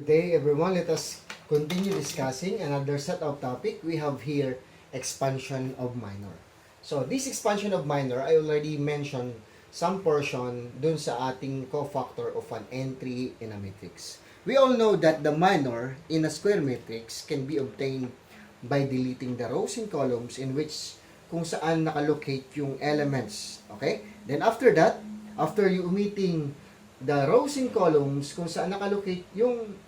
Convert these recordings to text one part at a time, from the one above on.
Good day, everyone. Let us continue discussing another set of topic. We have here expansion of minor. So, this expansion of minor, I already mentioned some portion dun sa ating cofactor of an entry in a matrix. We all know that the minor in a square matrix can be obtained by deleting the rows and columns in which kung saan nakalocate yung elements. Okay? Then after that, after you omitting the rows and columns kung saan nakalocate yung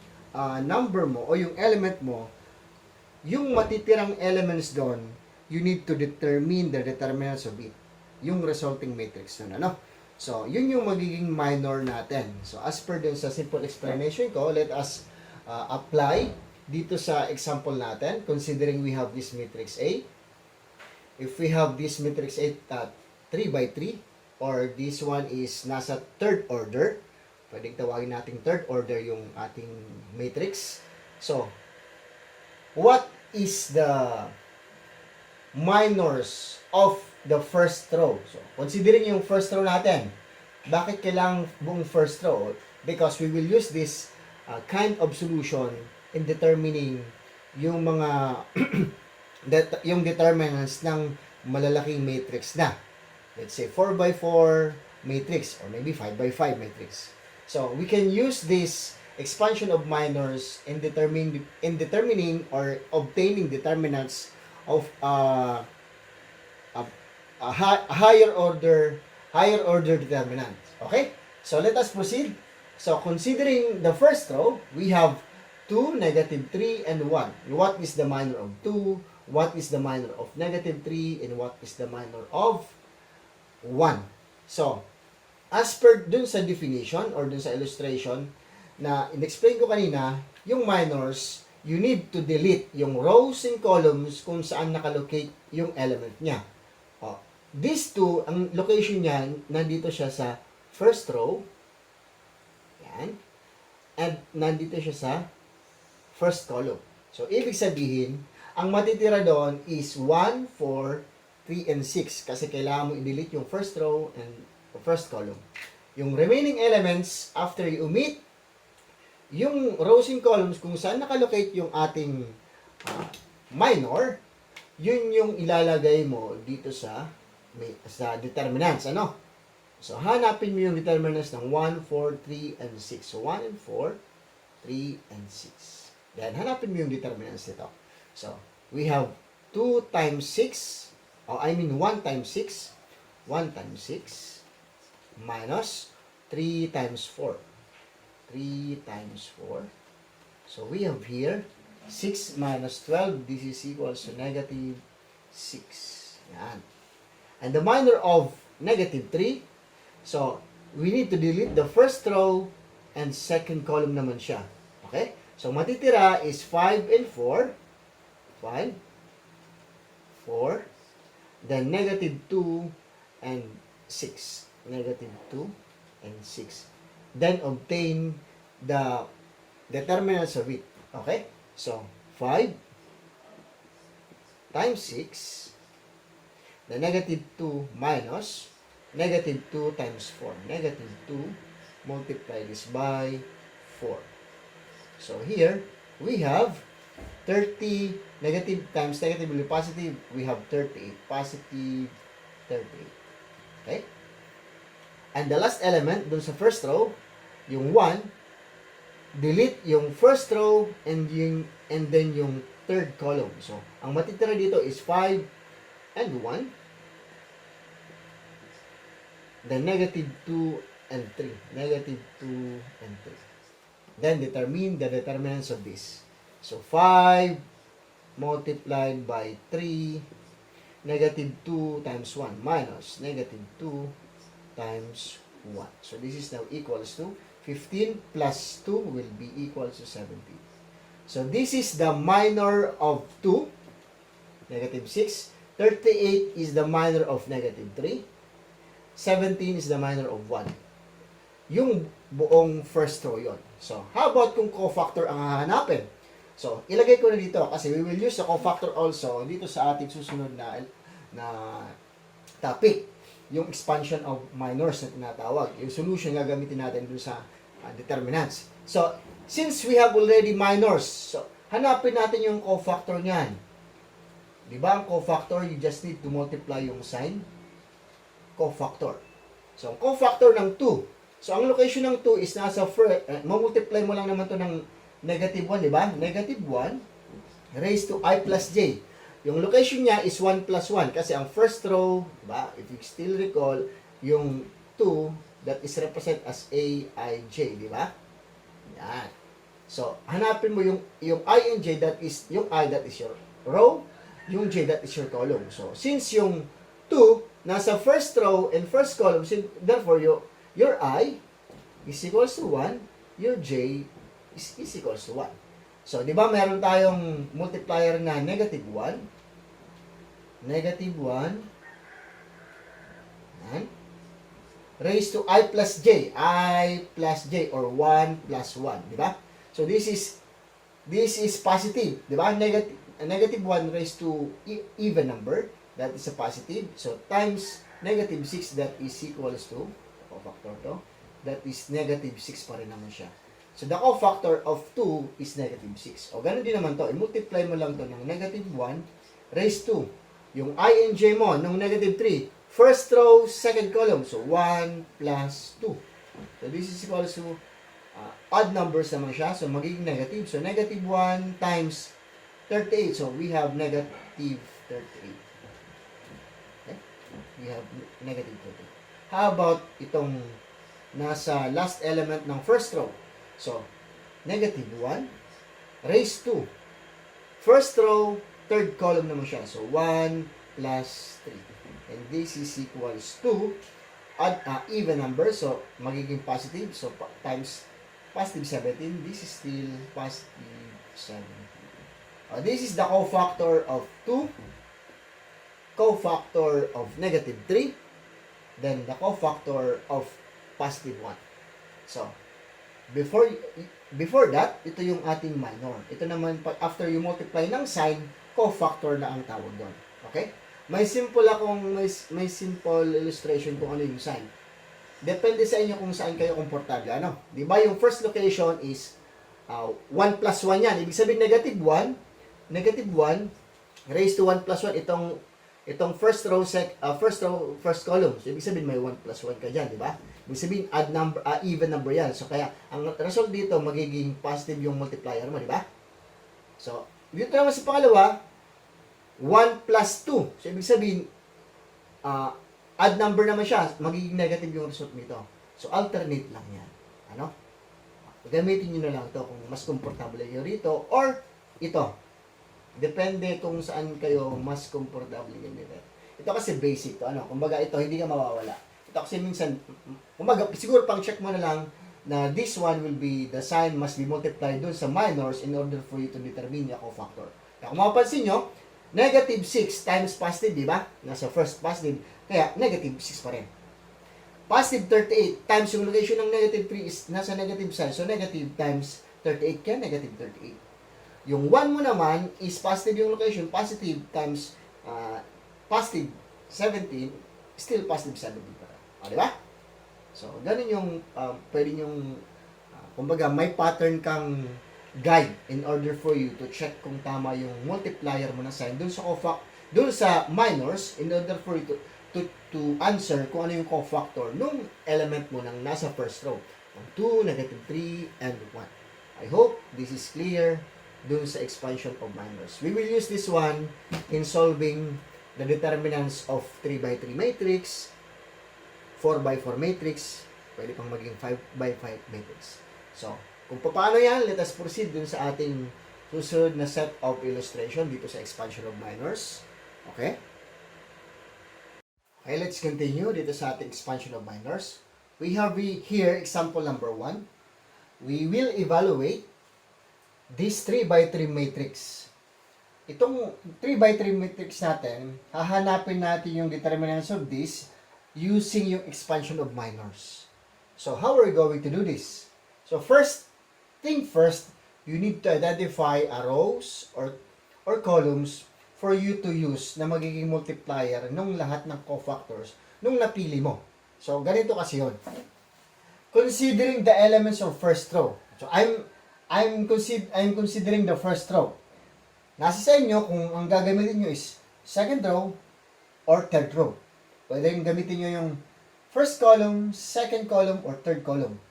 number mo o yung element mo, yung matitirang elements doon, you need to determine the determinants of it. Yung resulting matrix nun, ano? So, yun yung magiging minor natin. So, as per dun sa simple explanation ko, let us apply dito sa example natin, considering we have this matrix A. If we have this matrix A 3 by 3, or this one is nasa third order, pwedeng tawagin nating third order yung ating matrix. So, what is the minors of the first row? So, considering yung first row natin, bakit kailangan buong first row? Because we will use this kind of solution in determining yung mga yung determinants ng malalaking matrix na. Let's say 4 by 4 matrix or maybe 5 by 5 matrix. So, we can use this expansion of minors in determining or obtaining determinants of a higher order determinant. Okay? So, let us proceed. So, considering the first row, we have 2, negative 3, and 1. What is the minor of 2? What is the minor of negative 3? And what is the minor of 1? So, as per dun sa definition or dun sa illustration na in-explain ko kanina, yung minors, you need to delete yung rows and columns kung saan nakalocate yung element niya. Oh, these two, ang location niya, nandito siya sa first row. Yan. And nandito siya sa first column. So, ibig sabihin, ang matitira doon is 1, 4, 3, and 6. Kasi kailangan mo i-delete yung first row and the first column. Yung remaining elements, after you omit, yung rows and columns kung saan nakalocate yung ating minor, yun yung ilalagay mo dito sa determinants. Ano? So, hanapin mo yung determinants ng 1, 4, 3, and 6. So, 1 and 4, 3, and 6. Then, hanapin mo yung determinants nito. So, we have 2 times 6, 1 times 6, 1 times 6, minus 3 times 4. 3 times 4. So, we have here 6 minus 12. This is equals to negative 6. Yan. And the minor of negative 3. So, we need to delete the first row and second column naman siya. Okay? So, matitira is 5 and 4. 5, 4. Then, negative 2 and 6. Negative 2 and 6. Then, obtain the determinants of it. Okay? So, 5 times 6. The negative 2 minus negative 2 times 4. Negative 2 multiply this by 4. So, here, we have 30, negative times negative will be positive, we have 38. Positive 38. Okay? And the last element, dun sa first row, yung 1, delete yung first row and then yung third column. So, ang matitira dito is 5 and 1. Then, negative 2 and 3. Negative 2 and 3. Then, determine the determinants of this. So, 5 multiplied by 3, negative 2 times 1 minus negative 2 times 1. So, this is now equals to 15 plus 2 will be equals to 17. So, this is the minor of 2, negative 6. 38 is the minor of negative 3. 17 is the minor of 1. Yung buong first row yon. So, how about kung cofactor ang hahanapin? So, ilagay ko na dito kasi we will use the cofactor also dito sa ating susunod na topic. Yung expansion of minors na tinatawag. Yung solution gagamitin natin dun sa determinants. So, since we have already minors, so hanapin natin yung cofactor niyan. Di ba ang cofactor, you just need to multiply yung sign. Cofactor. So, ang cofactor ng 2. So, ang location ng 2 is nasa first, mamultiply mo lang naman to ng negative 1, di ba? Negative 1 raised to I plus j. Yung location niya is 1 plus 1 kasi ang first row, di ba? If you still recall, yung 2 that is represent as A, I, J, di ba? Yan. So, hanapin mo yung I and J that is, yung I that is your row, yung J that is your column. So, since yung 2 nasa first row and first column, therefore, your I is equals to 1, your J is equals to 1. So, di ba meron tayong multiplier na negative 1, negative 1, yan, raised to I plus J or 1 plus 1, di ba? So, this is positive, di ba? Negative 1 raised to even number, that is a positive. So, times negative 6, that is equals to, cofactor to, that is negative 6 pa rin naman siya. So, the cofactor of 2 is negative 6. O, ganun din naman to. I-multiply mo lang to ng negative 1 raised to yung I and J mo, nung negative 3. First row, second column. So, 1 plus 2. So, this is equals to odd numbers naman siya. So, magiging negative. So, negative 1 times 38. So, we have negative 38. Okay? We have negative 38. How about itong nasa last element ng first row? So, negative 1 raised to first row, third column naman siya. So, 1 plus 3. And this is equals to even number. So, magiging positive. So, times positive 17. This is still positive 17. This is the cofactor of 2. Cofactor of negative 3. Then, the cofactor of positive 1. So, before that, ito yung ating minor. Ito naman, after you multiply ng sign, cofactor na ang tawag doon. Okay? May simple illustration kung ano yung sign. Depende sa inyo kung saan kayo komportable. Ano? Di ba yung first location is 1 plus 1 yan. Ibig sabihin negative 1 raised to 1 plus 1 itong first row, first column. So, ibig sabihin may 1 plus 1 ka dyan, di ba? Ibig sabihin even number yan. So, kaya ang result dito magiging positive yung multiplier mo, di ba? So, dito naman sa pangalawa, 1 plus 2. So, ibig sabihin, odd number naman siya. Magiging negative yung result nito. So, alternate lang yan. Ano? Gamitin nyo na lang ito kung mas komportable kayo rito or ito. Depende kung saan kayo mas komportable gamitin. Ito kasi basic to. Ano? Kumbaga ito, hindi ka mawawala. Ito kasi minsan, kumbaga, siguro pang check mo na lang na this one will be, the sign must be multiplied dun sa minors in order for you to determine the cofactor. Kaya kung mapapansin nyo, negative 6 times positive, di ba? Nasa first positive. Kaya, negative 6 pa rin. Positive 38 times yung location ng negative 3 is nasa negative sign. So, negative times 38 kaya negative 38. Yung 1 mo naman is positive yung location. Positive times positive 17, still positive 17 pa rin. O, di ba? So, ganun yung pwede yung kumbaga, may pattern kang guide in order for you to check kung tama yung multiplier mo na sign dun sa minors in order for you to answer kung ano yung cofactor nung element mo ng nasa first row. 2, negative 3, and 1. I hope this is clear dun sa expansion of minors. We will use this one in solving the determinants of 3x3 matrix, 4x4 matrix, pwede pang maging 5x5 matrix. So, kung paano yan, let us proceed dun sa ating susunod na set of illustration dito sa expansion of minors. Okay? Okay, let's continue dito sa ating expansion of minors. We have here example number 1. We will evaluate this 3x3 matrix. Itong 3x3 matrix natin, hahanapin natin yung determinants of this using yung expansion of minors. So, how are we going to do this? So, first, you need to identify a rows or columns for you to use na magiging multiplier nung lahat ng cofactors nung napili mo. So, ganito kasi yun. considering the elements of first row. So I'm considering the first row. Nasa sa inyo kung ang gagamitin nyo is second row or third row. Pwede rin gamitin nyo yung first column, second column, or third column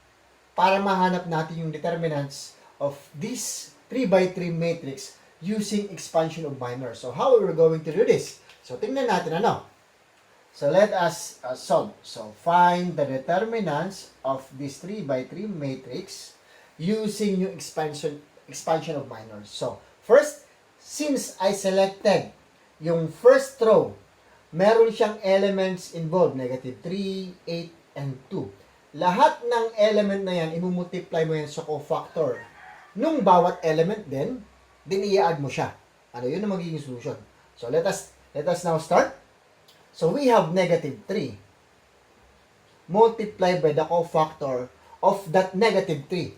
para mahanap natin yung determinants of this 3 by 3 matrix using expansion of minors. So how are we going to do this? So tingnan natin ano. So let us solve. So find the determinants of this 3 by 3 matrix using yung expansion of minors. So first, since I selected yung first row, meron siyang elements involved, negative 3, 8, and 2. Lahat ng element na yan, i-multiply mo yan sa cofactor. Nung bawat element din i-add mo siya. Ano yun ang magiging solution? So let us now start. So we have negative 3 multiplied by the cofactor of that negative 3.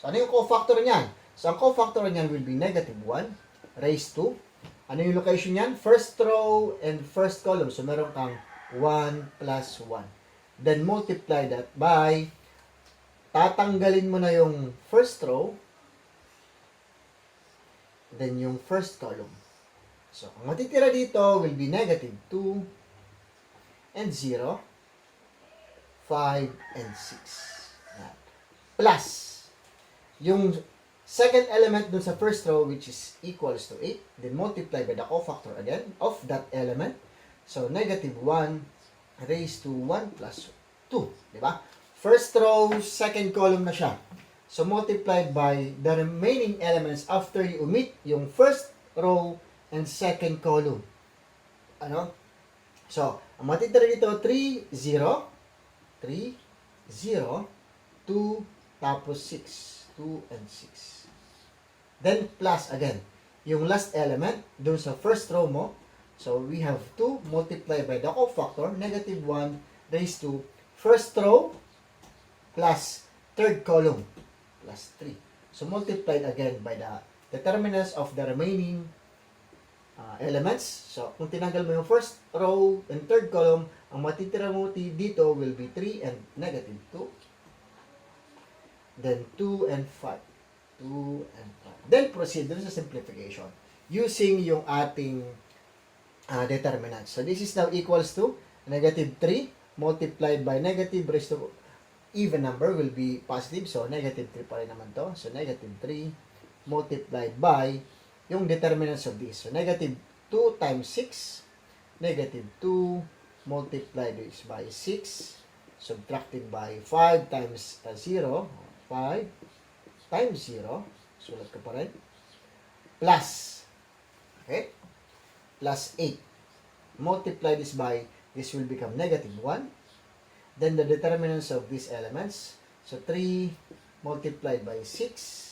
So ano yung cofactor niyan? So ang cofactor niyan will be negative 1 raised to, ano yung location niyan? First row and first column. So meron kang 1 plus 1. Then multiply that by, tatanggalin mo na yung first row, then yung first column. So ang matitira dito will be negative 2 and 0, 5 and 6. Yan. Plus, yung second element dun sa first row, which is equals to 8, then multiply by the cofactor again of that element. So, negative 1 raised to 1 plus 2. Diba? First row, second column na siya. So, multiplied by the remaining elements after you omit yung first row and second column. Ano? So, ang matitira dito, 3, 0, 3, 0, 2, tapos 6. 2 and 6. Then, plus again. Yung last element, dun sa first row mo. So, we have 2 multiplied by the cofactor, negative 1 raised to first row plus third column plus 3. So, multiplied again by the determinants of the remaining elements. So, kung tinanggal mo yung first row and third column, ang matitira mo dito will be 3 and negative 2. Then 2 and 5. 2 and 5. Then proceed dun sa simplification using yung ating determinants. So, this is now equals to negative 3 multiplied by negative raised to even number will be positive. So, negative 3 pa rin naman to. So, negative 3 multiplied by yung determinants of this. So, negative 2 times 6, negative 2 multiplied by 6, subtracted by 5 times 0, 5 times 0, sulat ko pa rin, plus, okay, plus 8. Multiply this by, this will become negative 1. Then the determinants of these elements, so 3 multiplied by 6,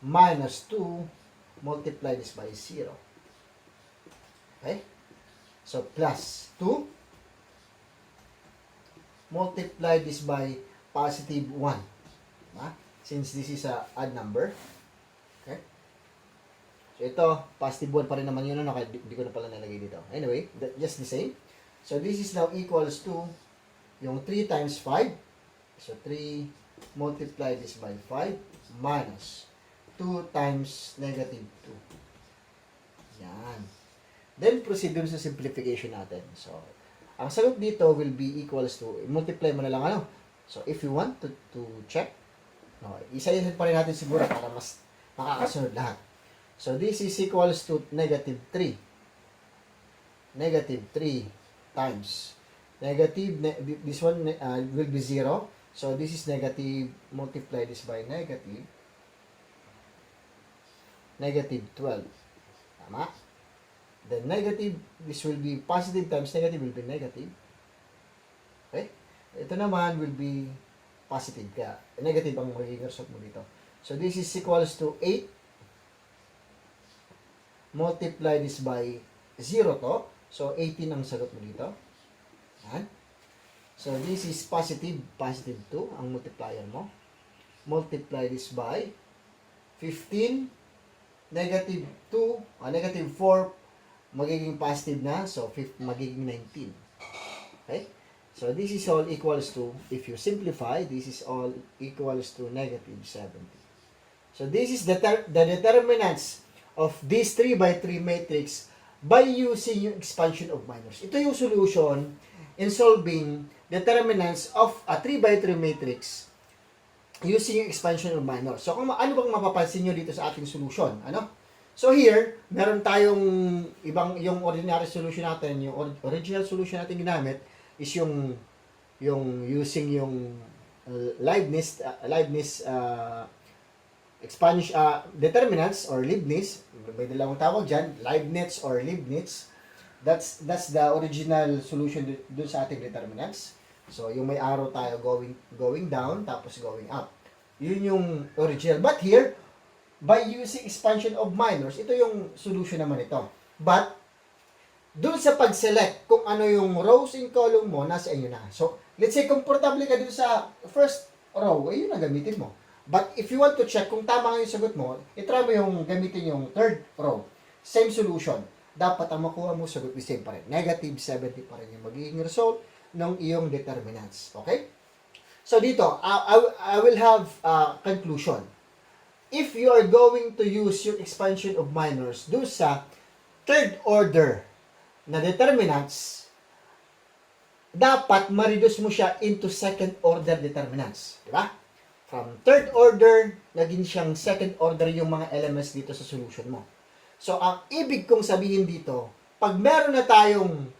minus 2, multiply this by 0. Okay? So, plus 2. Multiply this by positive 1. Diba? Since this is a odd number. Okay? So, ito, positive 1 pa rin naman yun. Ano? Kaya di ko na pala nalagay dito. Anyway, just the same. So, this is now equals to yung 3 times 5. So, 3 multiply this by 5 minus 2 times negative 2. Yan. Then, proceed dun sa simplification natin. So, ang sagot dito will be equals to, multiply mo na lang ano. So, if you want to check, no, isa-isa pa rin natin siguro para mas makakasunod lahat. So, this is equals to negative 3. Negative 3 times negative, this one will be 0. So, this is negative, multiply this by negative 12. Tama? Then negative, this will be positive times negative will be negative. Okay? Ito naman will be positive. Kaya negative ang magiging result mo dito. So this is equals to 8. Multiply this by 0 to. So 18 ang sagot mo dito. Yan. So this is positive 2 ang multiplier mo. Multiply this by 15. Negative 2, negative 4, magiging positive na. So, magiging 19. Okay? So this is all equals to, if you simplify, this is all equals to negative 70. So this is the determinants of this 3 by 3 matrix by using yung expansion of minors. Ito yung solution in solving determinants of a 3 by 3 matrix using yung expansion of minors. So kung ano bang mapapansin nyo dito sa ating solution? Ano? So here, meron tayong ibang, yung ordinary solution natin, yung original solution natin ginamit is yung using yung Leibniz expansion determinants or Leibniz, may dalawang tawag dyan, Leibniz or Leibniz. That's the original solution dun sa ating determinants. So yung may arrow tayo going down tapos going up. Yun yung original. But here, by using expansion of minors, ito yung solution naman ito. But dun sa pag-select kung ano yung rows in column mo, nasa inyo na. So let's say komportable ka dun sa first row, yun ang gamitin mo. But if you want to check kung tama nga yung sagot mo, itry mo yung gamitin yung third row. Same solution. Dapat ang makuha mo sagot is same pa rin. Negative 70 pa rin yung magiging result ng iyong determinants. Okay? So dito, I will have a conclusion. If you are going to use your expansion of minors do sa third order na determinants, dapat ma-reduce mo siya into second order determinants. Diba? From third order, naging siyang second order yung mga elements dito sa solution mo. So, ang ibig kong sabihin dito, pag meron na tayong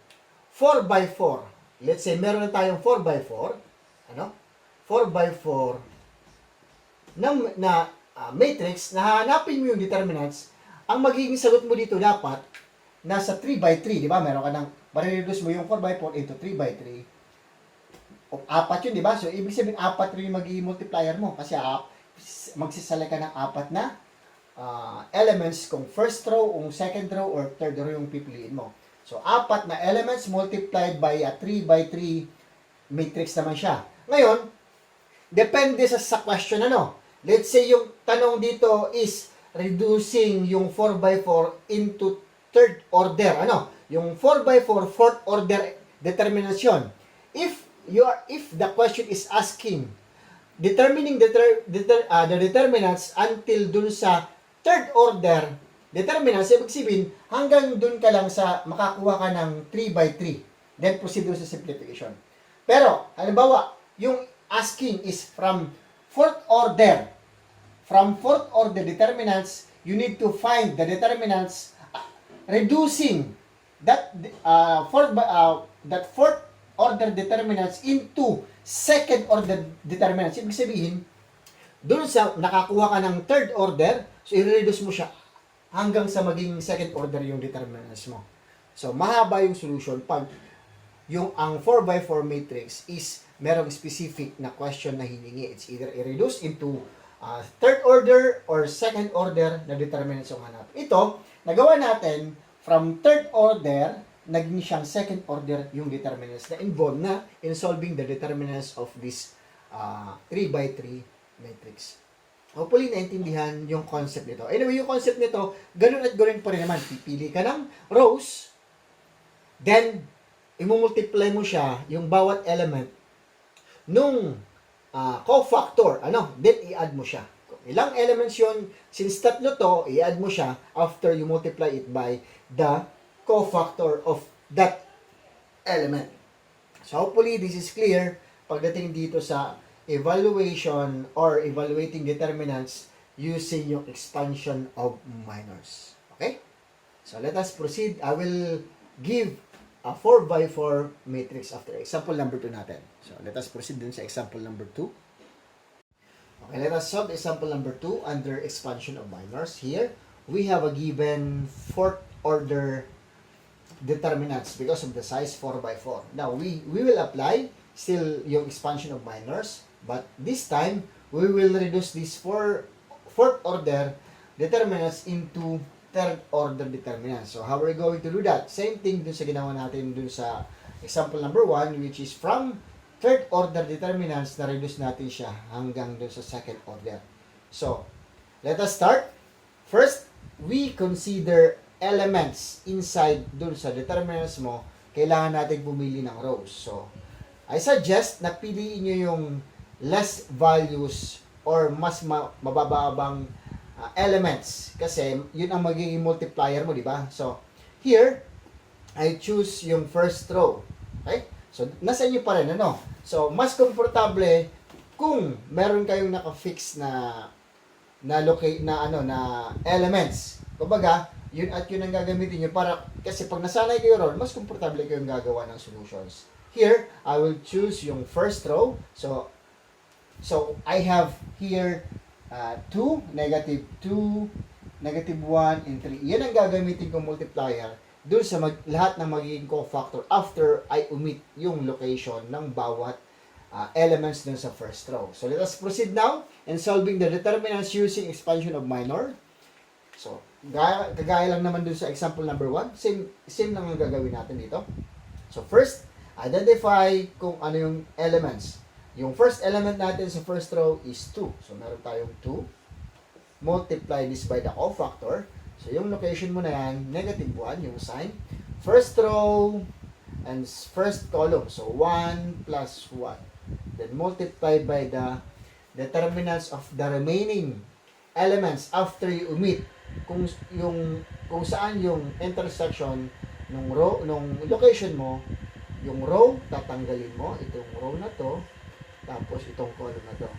4x4, let's say meron na tayong 4x4, 4x4 na matrix, na hahanapin mo yung determinants, ang magiging sagot mo dito dapat nasa 3x3, di ba? Meron ka ng, marireduce mo yung 4x4 into 3x3. O, 4 yun, di ba? So, ibig sabihin, 4 rin yung magiging multiplier mo. Kasi magsisali ka ng 4 na elements kung first row, kung second row, or third row yung pipiliin mo. So, 4 na elements multiplied by a 3x3 matrix naman siya. Ngayon, depende sa question ano. Let's say yung tanong dito is reducing yung 4x4 into third order. Ano? Yung 4x4, fourth order determination. If the question is asking determining the determinants until dun sa third order determinants, ibig sabihin hanggang dun ka lang sa makakuha ka ng 3x3, then proceed dun sa simplification. Pero halimbawa yung asking is from fourth order determinants, you need to find the determinants reducing that fourth order determinants into second order determinants. Ibig sabihin, doon sa nakakuha ka ng third order, so i-reduce mo siya hanggang sa maging second order yung determinants mo. So, mahaba yung solution pag yung ang 4x4 matrix is merong specific na question na hiningi. It's either i-reduce into third order or second order na determinants yung hanap. Ito, nagawa natin from third order, naging siyang second order yung determinants na involved na in solving the determinants of this 3x3 matrix. Hopefully, naintindihan yung concept nito. Anyway, yung concept nito, ganun at ganun pa rin naman. Pipili ka ng rows, then, imumultiply mo siya, yung bawat element, nung cofactor, then i-add mo siya. Ilang elements yun, since tatlo to, i-add mo siya after you multiply it by the cofactor of that element. So hopefully this is clear pagdating dito sa evaluation or evaluating determinants using yung expansion of minors. Okay? So let us proceed. I will give a 4x4 matrix after example number 2 natin. So let us proceed dun sa example number 2. Okay, let us solve example number 2 under expansion of minors. Here, we have a given fourth order determinants because of the size 4x4. Now, we will apply still yung expansion of minors, but this time, we will reduce this fourth order determinants into third order determinants. So, how are we going to do that? Same thing dun sa ginawa natin dun sa example number 1, which is from third order determinants, na-reduce natin siya hanggang dun sa second order. So, let us start. First, we consider elements inside dun sa determinants mo. Kailangan natin pumili ng rows. So, I suggest na piliin nyo yung less values or mas mabababang elements. Kasi yun ang magiging multiplier mo, di ba? So, here, I choose yung first row. Okay? So, nasa inyo pa rin, ano? So, mas komportable kung meron kayong naka-fix na elements. Kumbaga, yun at yun ang gagamitin nyo para, kasi pag nasanay kayo ron, mas komportable kayong gagawa ng solutions. Here, I will choose yung first row. So I have here 2, negative 2, negative 1, and 3. Yan ang gagamitin kong multiplier dun sa lahat ng magiging cofactor after I omit yung location ng bawat elements dun sa first row. So let us proceed now in solving the determinants using expansion of minor. So, kagaya lang naman dun sa example number 1. Same lang ang gagawin natin dito. So first, identify kung ano yung elements. Yung first element natin sa first row is 2. So meron tayong 2. Multiply this by the cofactor. So, yung location mo na yan, negative 1, yung sign. First row and first column. So, 1 plus 1. Then, multiply by the determinants of the remaining elements after you omit kung saan yung intersection nung row, nung location mo, yung row, tatanggalin mo, itong row na to, tapos itong column na to.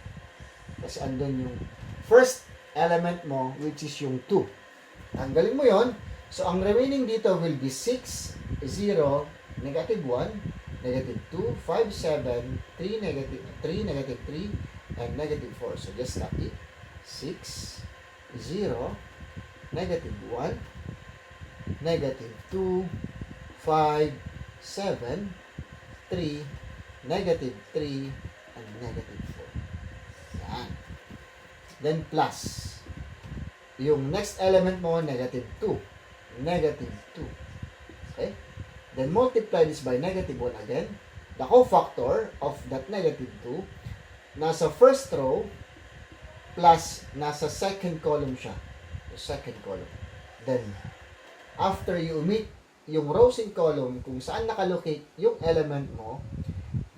Kasi andun yung first element mo, which is yung 2. Tanggalin mo yon. So, ang remaining dito will be 6, 0, negative 1, negative 2, 5, 7, 3, negative 3, and negative 4. So, just copy. 6, 0, negative 1, negative 2, 5, 7, 3, negative 3, and negative 4. Yan. Then, plus. Yung next element mo, negative 2. Negative 2. Okay? Then, multiply this by negative 1 again. The cofactor of that negative 2, nasa first row, plus nasa second column siya. The second column. Then, after you omit yung rows and column, kung saan nakalocate yung element mo,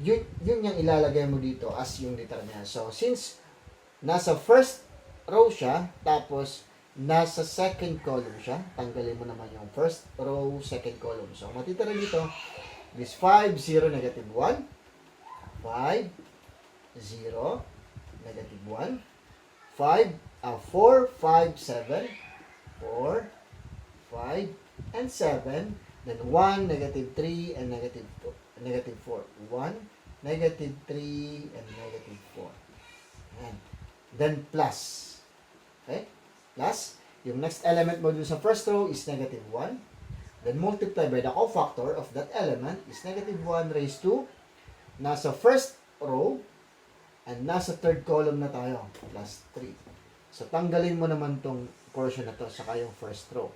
yun yung ilalagay mo dito as yung determinant. So, since nasa first row siya, tapos nasa second column siya, tanggalin mo naman yung first row, second column. So, matitira dito is 5, 0, negative 1. 5, 0, negative 1. 4, 5, 7. 4, 5, and 7. Then 1, negative 3, and negative 4. 1, negative 3, and negative 4. And then plus. Okay? Plus, yung next element mo dun sa first row is negative 1. Then multiply by the cofactor of that element is negative 1 raised to nasa first row and nasa third column na tayo, plus 3. So, tanggalin mo naman tong portion na to saka yung first row.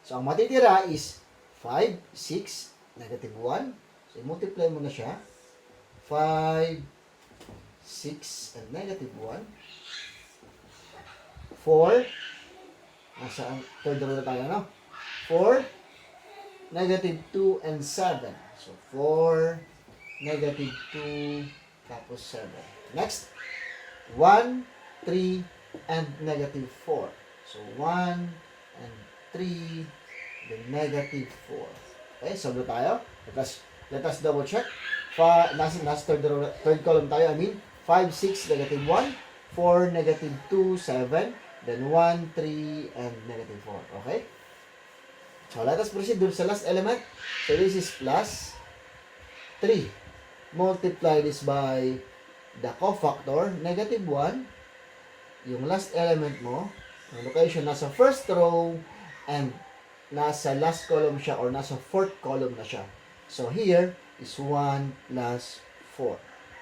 So, ang matitira is 5, 6, negative 1. So, multiply mo na siya. 5, 6, and negative 1. 4, nasa third row na tayo, no? 4, negative 2, and 7. So, 4, negative 2, tapos 7. Next, 1, 3, and negative 4. So, 1, and 3, then negative 4. Okay, solve na tayo. Let us double check. Nasa third column tayo, 5, 6, negative 1, 4, negative 2, 7, then 1, 3, and negative 4. Okay? So, let us proceed dun sa last element. So, this is plus 3. Multiply this by the cofactor, negative 1. Yung last element mo, yung location, nasa first row, and nasa last column siya, or nasa fourth column na siya. So, here is 1 plus 4.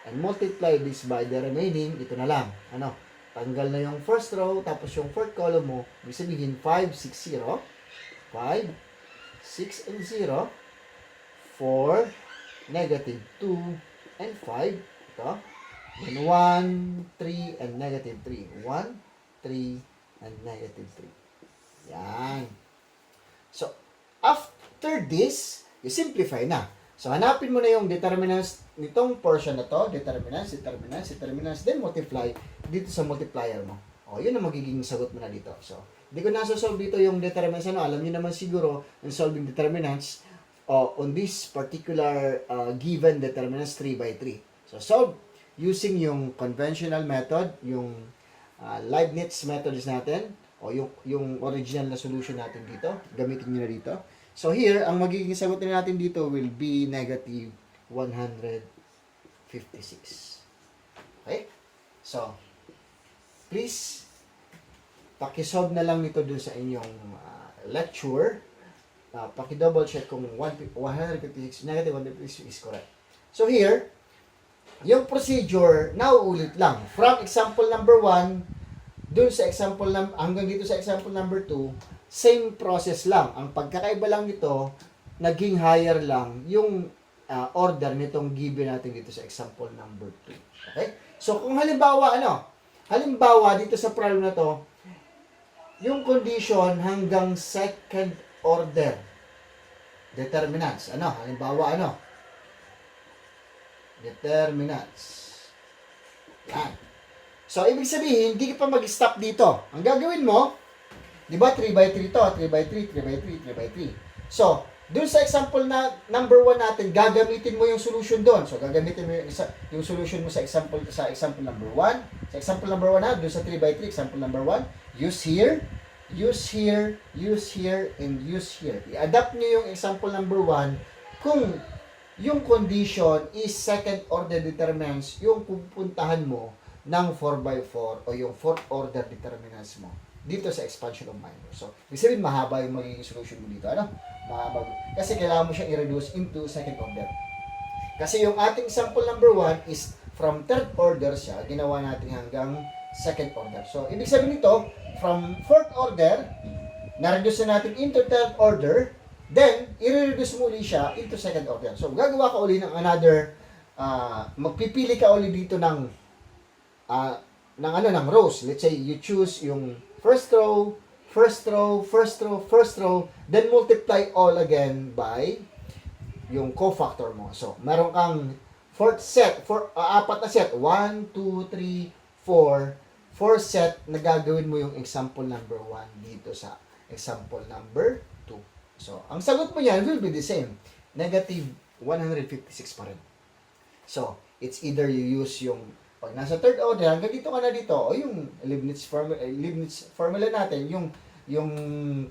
And multiply this by the remaining, ito na lang. Ano? Tanggal na yung first row, tapos yung fourth column mo, ibig sabihin 5, 6, 0. 5, 6, and 0. 4, negative 2, and 5. Ito. Then 1, 3, and negative 3. 1, 3, and negative 3. Yan. So, after this, you simplify na. So, hanapin mo na yung determinants nitong portion na to, determinants, determinants, determinants, then multiply dito sa multiplier mo. O, yun ang magiging sagot mo na dito. So, hindi ko nasosolve dito yung determinants, alam niyo naman siguro, in solving determinants, on this particular given determinants 3 by 3. So, solve using yung conventional method, yung Leibniz methods natin, o yung original na solution natin dito, gamitin nyo na dito. So here, ang magiging sagot natin dito will be negative 156. Okay? So, please, pakisolve na lang nito dun sa inyong lecture. Paki-double check kung 156, negative 156 is correct. So here, yung procedure, nauulit lang. From example number 1, dun sa example hanggang dito sa example number 2, same process lang. Ang pagkakaiba lang nito, naging higher lang yung order nitong given natin dito sa example number 2. Okay? So, kung halimbawa, halimbawa dito sa problem na to, yung condition hanggang second order determinants. Halimbawa, determinants. Yan. So, ibig sabihin, hindi ka pa mag-stop dito. Ang gagawin mo, di ba, 3 by 3 to, 3 by 3, 3 by 3, 3 by 3. So, dun sa example na number 1 natin, gagamitin mo yung solution doon. So, gagamitin mo yung solution mo sa example number 1. Sa example number 1 dun sa 3 by 3, example number 1, use here, use here, use here, and use here. I-adapt nyo yung example number 1 kung yung condition is second order determinants, yung pupuntahan mo ng 4 by 4 o yung fourth order determinants mo dito sa expansion of minors. So, ibig sabihin, mahaba yung magiging solution mo dito. Mahaba. Kasi kailangan mo siyang i-reduce into second order. Kasi yung ating sample number 1 is from third order siya, ginawa natin hanggang second order. So, ibig sabihin nito, from fourth order, na-reduce na natin into third order, then, i-reduce mo ulit siya into second order. So, gagawa ka ulit ng another, magpipili ka ulit dito ng rows. Let's say, you choose yung first row, first row, first row, first row, then multiply all again by yung cofactor mo. So, meron kang fourth set, apat na set, 1, 2, 3, 4, 4 set na gagawin mo yung example number 1 dito sa example number 2. So, ang sagot mo yan will be the same. Negative 156 pa rin. So, it's either you use yung, pag nasa third order, hanggang dito ka na dito, o yung Leibniz formula natin, yung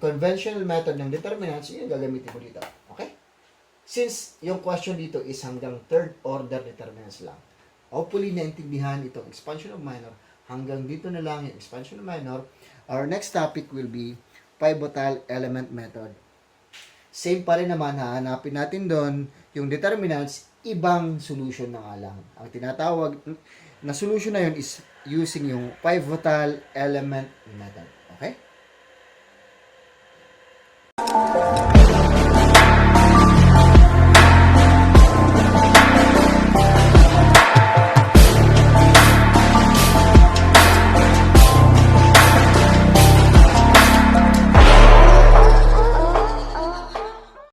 conventional method ng determinants, yun gagamitin mo dito. Okay? Since yung question dito is hanggang third order determinants lang, hopefully naintindihan itong expansion of minor, hanggang dito na lang yung expansion of minor. Our next topic will be pivotal element method. Same pa rin naman, hahanapin natin doon yung determinants, ibang solution na nga lang. Ang tinatawag na solution na yun is using yung pivotal element method. Okay?